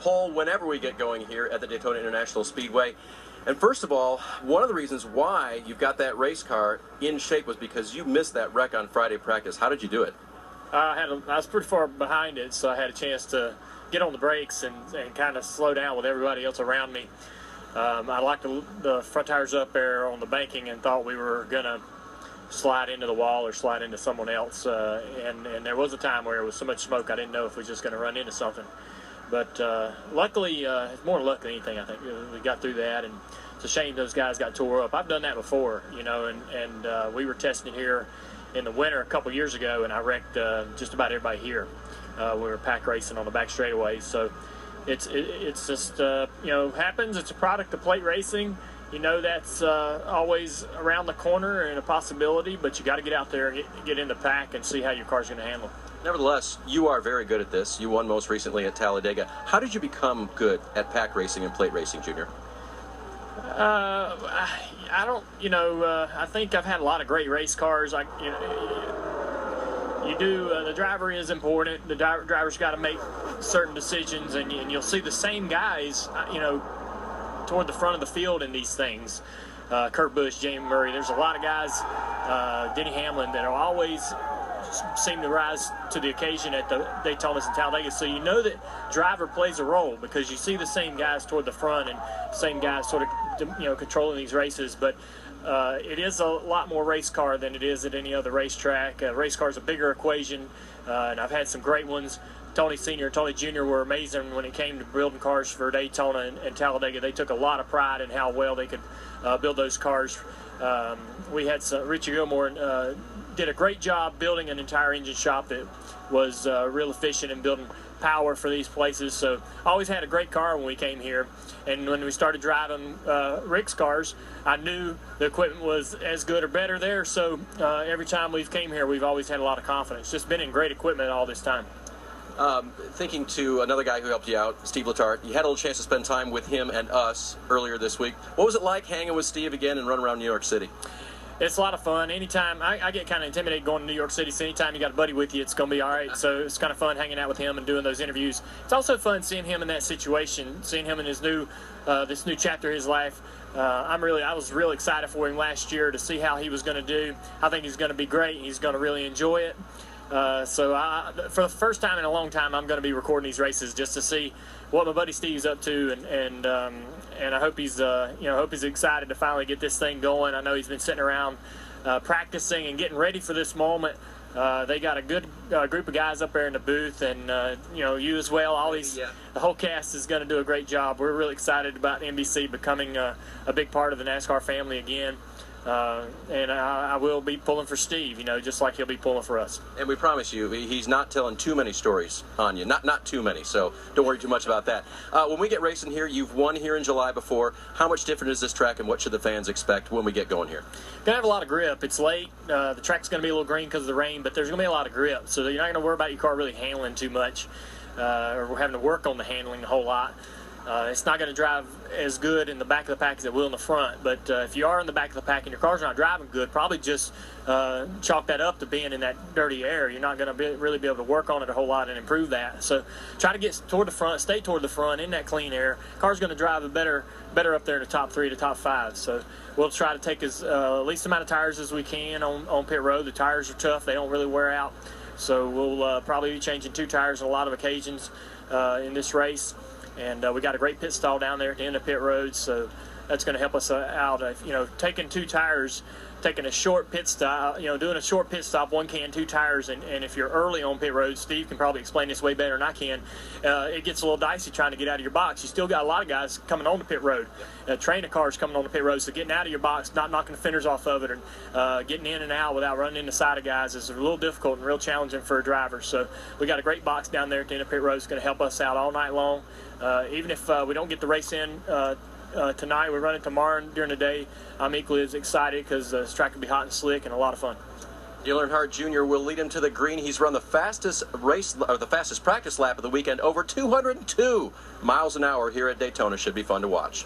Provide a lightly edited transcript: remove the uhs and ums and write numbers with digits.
poll whenever we get going here at the Daytona International Speedway. And first of all, one of the reasons why you've got that race car in shape was because you missed that wreck on Friday practice. How did you do it? I was pretty far behind it, so I had a chance to get on the brakes and kind of slow down with everybody else around me. I locked the front tires up there on the banking and thought we were going to slide into the wall or slide into someone else. And there was a time where it was so much smoke I didn't know if we were just going to run into something. But luckily, it's more luck than anything, I think. We got through that, and it's a shame those guys got tore up. I've done that before, you know, and we were testing here in the winter a couple years ago, and I wrecked just about everybody here. We were pack racing on the back straightaways, so it's just, you know, happens. It's a product of plate racing. You know, that's always around the corner and a possibility, but you got to get out there and get in the pack and see how your car's going to handle. Nevertheless, you are very good at this. You won most recently at Talladega. How did you become good at pack racing and plate racing, Junior? I don't, you know, I think I've had a lot of great race cars. The driver is important. The driver's got to make certain decisions, and you'll see the same guys, you know, toward the front of the field in these things. Kurt Busch, Jamie Murray, there's a lot of guys, Denny Hamlin, that are always seem to rise to the occasion at the Daytonas and Talladega. So you know that driver plays a role because you see the same guys toward the front and same guys sort of, you know, controlling these races. But it is a lot more race car than it is at any other racetrack. Race car is a bigger equation, and I've had some great ones. Tony Sr. and Tony Jr. were amazing when it came to building cars for Daytona and Talladega. They took a lot of pride in how well they could build those cars. We had Richie Gilmore did a great job building an entire engine shop that was real efficient in building power for these places. So always had a great car when we came here. And when we started driving Rick's cars, I knew the equipment was as good or better there. So every time we've came here, we've always had a lot of confidence. Just been in great equipment all this time. Thinking to another guy who helped you out, Steve Letarte, you had a little chance to spend time with him and us earlier this week. What was it like hanging with Steve again and running around New York City? It's a lot of fun. Anytime, I get kind of intimidated going to New York City, so anytime you got a buddy with you, it's going to be all right. So it's kind of fun hanging out with him and doing those interviews. It's also fun seeing him in that situation, seeing him in his new, this new chapter of his life. I was really excited for him last year to see how he was going to do. I think he's going to be great. He's going to really enjoy it. So for the first time in a long time, I'm going to be recording these races just to see what my buddy Steve's up to, and I hope he's hope he's excited to finally get this thing going. I know he's been sitting around practicing and getting ready for this moment. They got a good group of guys up there in the booth, and you as well. The whole cast is going to do a great job. We're really excited about NBC becoming a big part of the NASCAR family again. And I will be pulling for Steve, you know, just like he'll be pulling for us. And we promise you, he's not telling too many stories on you. Not too many, so don't worry too much about that. When we get racing here, you've won here in July before. How much different is this track, and what should the fans expect when we get going here? Gonna have a lot of grip. It's late. The track's gonna be a little green because of the rain, but there's gonna be a lot of grip, so you're not gonna worry about your car really handling too much, or having to work on the handling a whole lot. It's not going to drive as good in the back of the pack as it will in the front, but if you are in the back of the pack and your car's not driving good, probably just chalk that up to being in that dirty air. You're not going to really be able to work on it a whole lot and improve that. So try to get toward the front, stay toward the front in that clean air. Car's going to drive better up there in the top 3 to top 5. So we'll try to take as least amount of tires as we can on pit road. The tires are tough. They don't really wear out. So we'll probably be changing 2 tires on a lot of occasions in this race. And we got a great pit stall down there at the end of pit road, so that's going to help us out. Taking 2 tires, taking a short pit stop, doing a short pit stop, 1 can, 2 tires, and if you're early on pit road, Steve can probably explain this way better than I can, it gets a little dicey trying to get out of your box. You still got a lot of guys coming on the pit road, train of cars coming on the pit road, so getting out of your box, not knocking the fenders off of it, and getting in and out without running into the side of guys is a little difficult and real challenging for a driver. So we got a great box down there at the end of pit road. It's going to help us out all night long. Even if we don't get the race in tonight, we're running tomorrow during the day. I'm equally as excited because this track will be hot and slick and a lot of fun. Dale Earnhardt Jr. will lead him to the green. He's run the fastest practice lap of the weekend, over 202 miles an hour here at Daytona. Should be fun to watch.